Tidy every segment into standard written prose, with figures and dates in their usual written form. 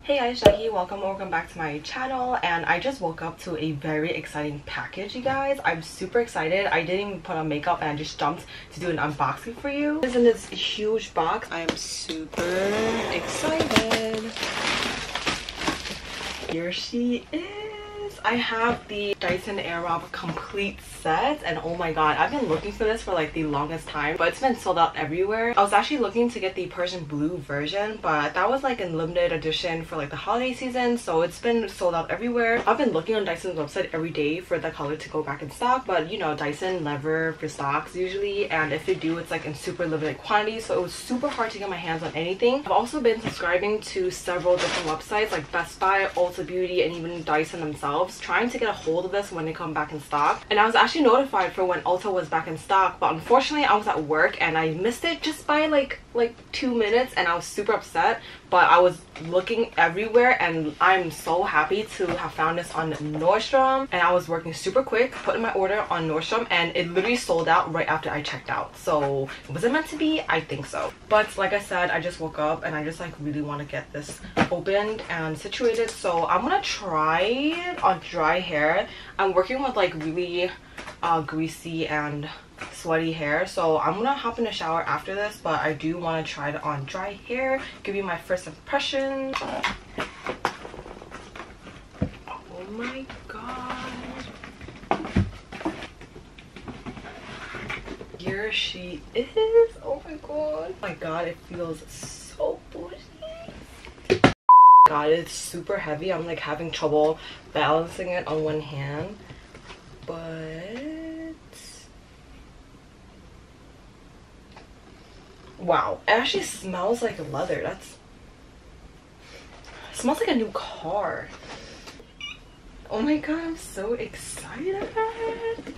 Hey guys, Jackie, welcome back to my channel. And I just woke up to a very exciting package, you guys. I'm super excited. I didn't even put on makeup and I just jumped to do an unboxing for you. It's in this huge box. I am super excited. Here she is. I have the Dyson Airwrap complete set, and oh my god, I've been looking for this for like the longest time, but it's been sold out everywhere. I was actually looking to get the Persian blue version, but that was like in limited edition for like the holiday season, so it's been sold out everywhere. I've been looking on Dyson's website every day for the color to go back in stock, but you know, Dyson never restocks usually, and if they do, it's like in super limited quantity, so it was super hard to get my hands on anything. I've also been subscribing to several different websites like Best Buy, Ulta Beauty, and even Dyson themselves, trying to get a hold of this when they come back in stock. And I was actually notified for when Ulta was back in stock, but unfortunately I was at work and I missed it just by like 2 minutes, and I was super upset. But I was looking everywhere and I'm so happy to have found this on Nordstrom, and I was working super quick, put in my order on Nordstrom, and it literally sold out right after I checked out. So was it meant to be? I think so. But like I said, I just woke up and I just like really want to get this opened and situated, so I'm gonna try it on dry hair. I'm working with like really greasy and sweaty hair, so I'm gonna hop in the shower after this, but I do want to try it on dry hair, give you my first impression. Oh my god, here she is. Oh my god, it feels so bougie. God, it's super heavy. I'm like having trouble balancing it on one hand, but wow, it actually smells like leather. It smells like a new car. Oh my god, I'm so excited.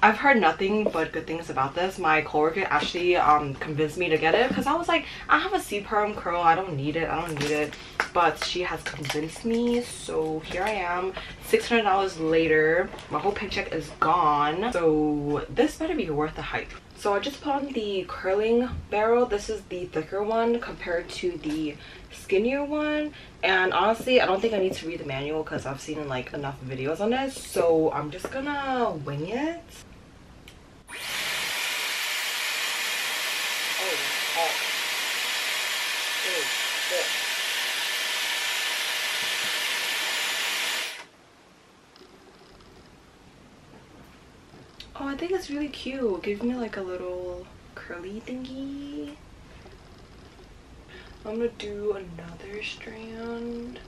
I've heard nothing but good things about this. My coworker actually convinced me to get it because I was like, I have a C-perm curl, I don't need it. But she has convinced me, so here I am, $600 later. My whole paycheck is gone, so this better be worth the hype. So I just put on the curling barrel. This is the thicker one compared to the skinnier one, and honestly I don't think I need to read the manual because I've seen like enough videos on this, so I'm just gonna wing it. Oh, I think it's really cute. It gives me like a little curly thingy. I'm gonna do another strand.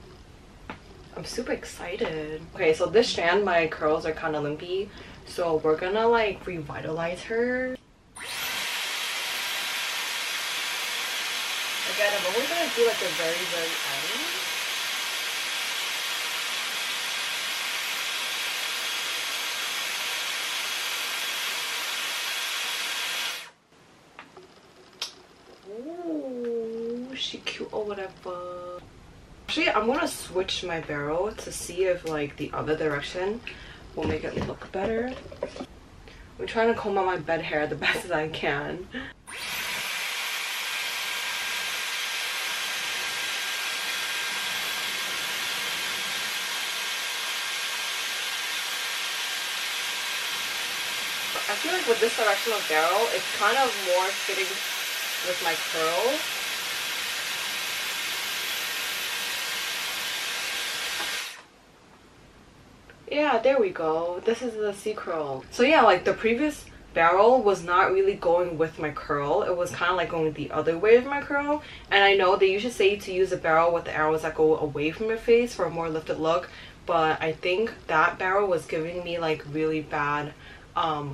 I'm super excited. Okay, so this strand, my curls are kind of lumpy, so we're gonna like revitalize her. Again, I'm only gonna do like the very end. She cute or whatever. Actually, I'm gonna switch my barrel to see if like the other direction will make it look better. I'm trying to comb out my bed hair the best as I can. I feel like with this direction of barrel, it's kind of more fitting with my curls. Yeah, there we go. This is the C curl. So yeah, like the previous barrel was not really going with my curl. It was kind of like going the other way of my curl. And I know they usually say to use a barrel with the arrows that go away from your face for a more lifted look, but I think that barrel was giving me like really bad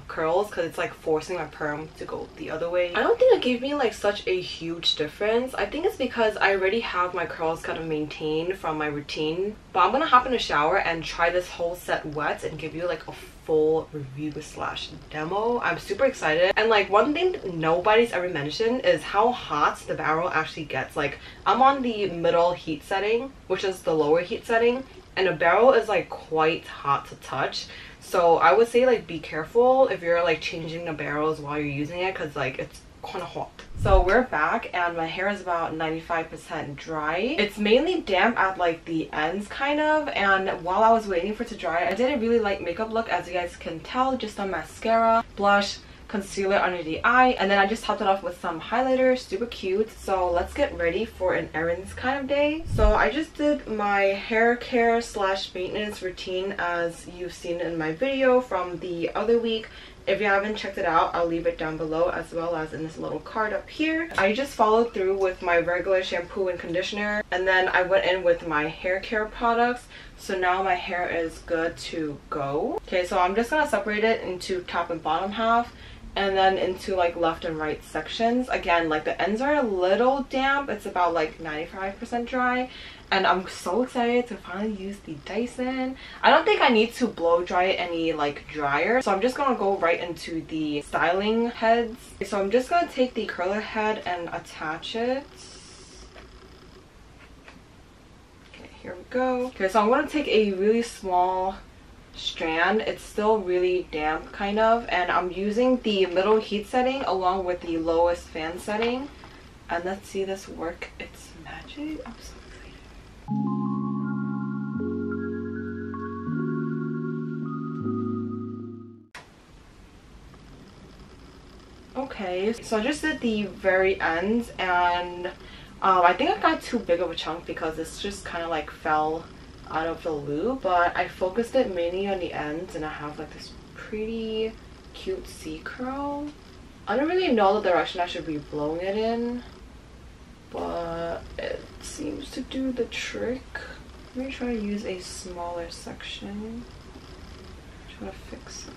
curls because it's like forcing my perm to go the other way. I don't think it gave me like such a huge difference. I think it's because I already have my curls kind of maintained from my routine. But I'm gonna hop in the shower and try this whole set wet and give you like a full review slash demo. I'm super excited. And like one thing nobody's ever mentioned is how hot the barrel actually gets. Like I'm on the middle heat setting, which is the lower heat setting, and the barrel is like quite hot to touch. So I would say like be careful if you're like changing the barrels while you're using it, because like kind of hot. So we're back and my hair is about 95% dry. It's mainly damp at like the ends kind of, and while I was waiting for it to dry, I did a really light makeup look, as you guys can tell. Just some mascara, blush, concealer under the eye, and then I just topped it off with some highlighter. Super cute. So let's get ready for an errands kind of day. So I just did my hair care slash maintenance routine as you've seen in my video from the other week. If you haven't checked it out, I'll leave it down below as well as in this little card up here. I just followed through with my regular shampoo and conditioner, and then I went in with my hair care products. So now my hair is good to go. Okay, so I'm just gonna separate it into top and bottom half, and then into like left and right sections. Again, like the ends are a little damp. It's about like 95% dry, and I'm so excited to finally use the Dyson. I don't think I need to blow dry it any like drier, so I'm just gonna go right into the styling heads. So I'm just gonna take the curler head and attach it. Okay, here we go. Okay, so I'm gonna take a really small strand. It's still really damp kind of, and I'm using the middle heat setting along with the lowest fan setting, and let's see this work its magic. I'm so excited. Okay, so I just did the very ends, and I think I got too big of a chunk because it's just kind of like fell out of the loop, but I focused it mainly on the ends, and I have like this pretty cute C curl. I don't really know the direction I should be blowing it in, but it seems to do the trick. Let me try to use a smaller section. Try to fix it.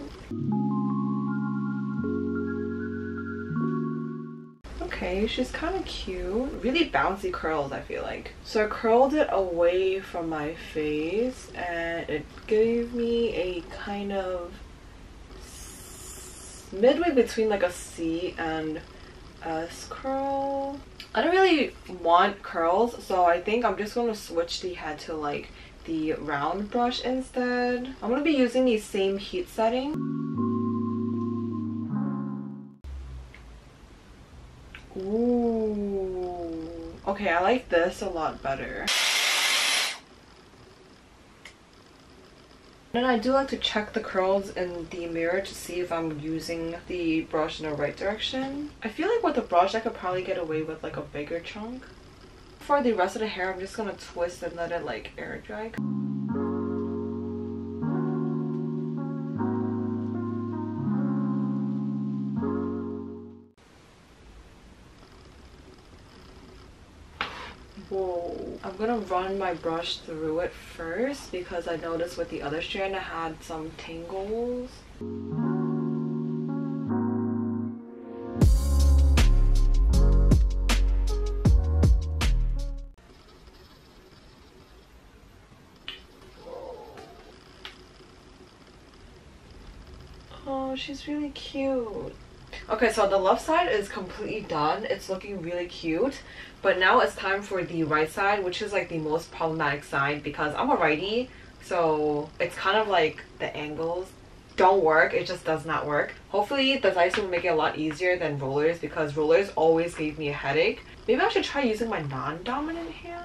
Okay, she's kind of cute. Really bouncy curls, I feel like. So I curled it away from my face, and it gave me a kind of midway between like a C and S curl. I don't really want curls, so I think I'm just going to switch the head to like the round brush instead. I'm going to be using the same heat setting. Ooh, okay, I like this a lot better. And I do like to check the curls in the mirror to see if I'm using the brush in the right direction. I feel like with the brush I could probably get away with like a bigger chunk. For the rest of the hair, I'm just gonna twist and let it like air dry. Whoa. I'm gonna run my brush through it first because I noticed with the other strand I had some tangles. Oh, she's really cute. Okay, so the left side is completely done. It's looking really cute. But now it's time for the right side, which is like the most problematic side because I'm a righty. So it's kind of like the angles don't work. It just does not work. Hopefully the Dyson will make it a lot easier than rollers because rollers always gave me a headache. Maybe I should try using my non-dominant hand.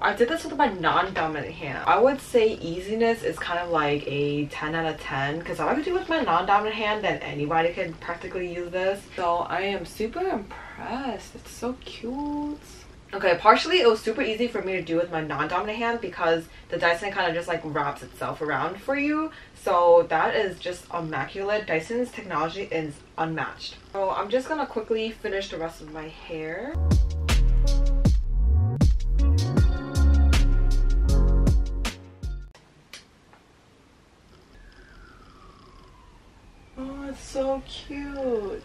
I did this with my non-dominant hand. I would say easiness is kind of like a 10 out of 10 because if I could do it with my non-dominant hand, then anybody can practically use this. So I am super impressed. It's so cute. Okay, partially it was super easy for me to do with my non-dominant hand because the Dyson kind of just like wraps itself around for you. So that is just immaculate. Dyson's technology is unmatched. So I'm just gonna quickly finish the rest of my hair. Oh, it's so cute.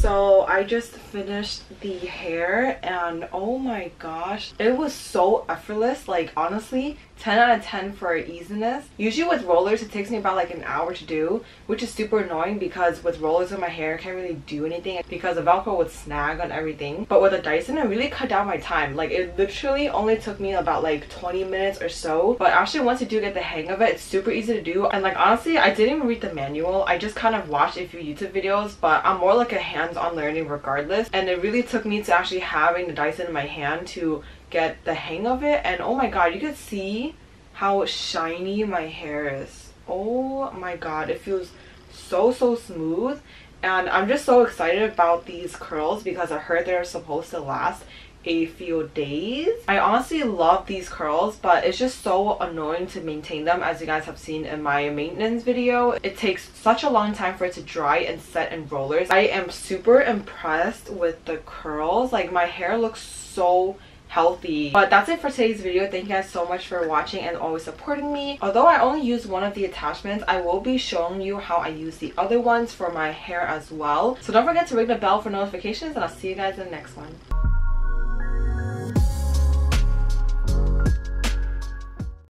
So I just finished the hair and oh my gosh, it was so effortless. Like honestly, 10 out of 10 for easiness. Usually with rollers it takes me about like an hour to do, which is super annoying because with rollers in my hair I can't really do anything because the velcro would snag on everything. But with a Dyson it really cut down my time. Like it literally only took me about like 20 minutes or so. But actually once you do get the hang of it, it's super easy to do. And like honestly, I didn't even read the manual. I just kind of watched a few YouTube videos, but I'm more like a hands-on learning regardless. And it really took me to actually having the Dyson in my hand to get the hang of it. And oh my god, you can see how shiny my hair is. Oh my god, it feels so smooth. And I'm just so excited about these curls because I heard they're supposed to last a few days. I honestly love these curls, but it's just so annoying to maintain them. As you guys have seen in my maintenance video, it takes such a long time for it to dry and set in rollers. I am super impressed with the curls. Like my hair looks so healthy. But that's it for today's video. Thank you guys so much for watching and always supporting me. Although I only used one of the attachments, I will be showing you how I use the other ones for my hair as well. So don't forget to ring the bell for notifications, and I'll see you guys in the next one.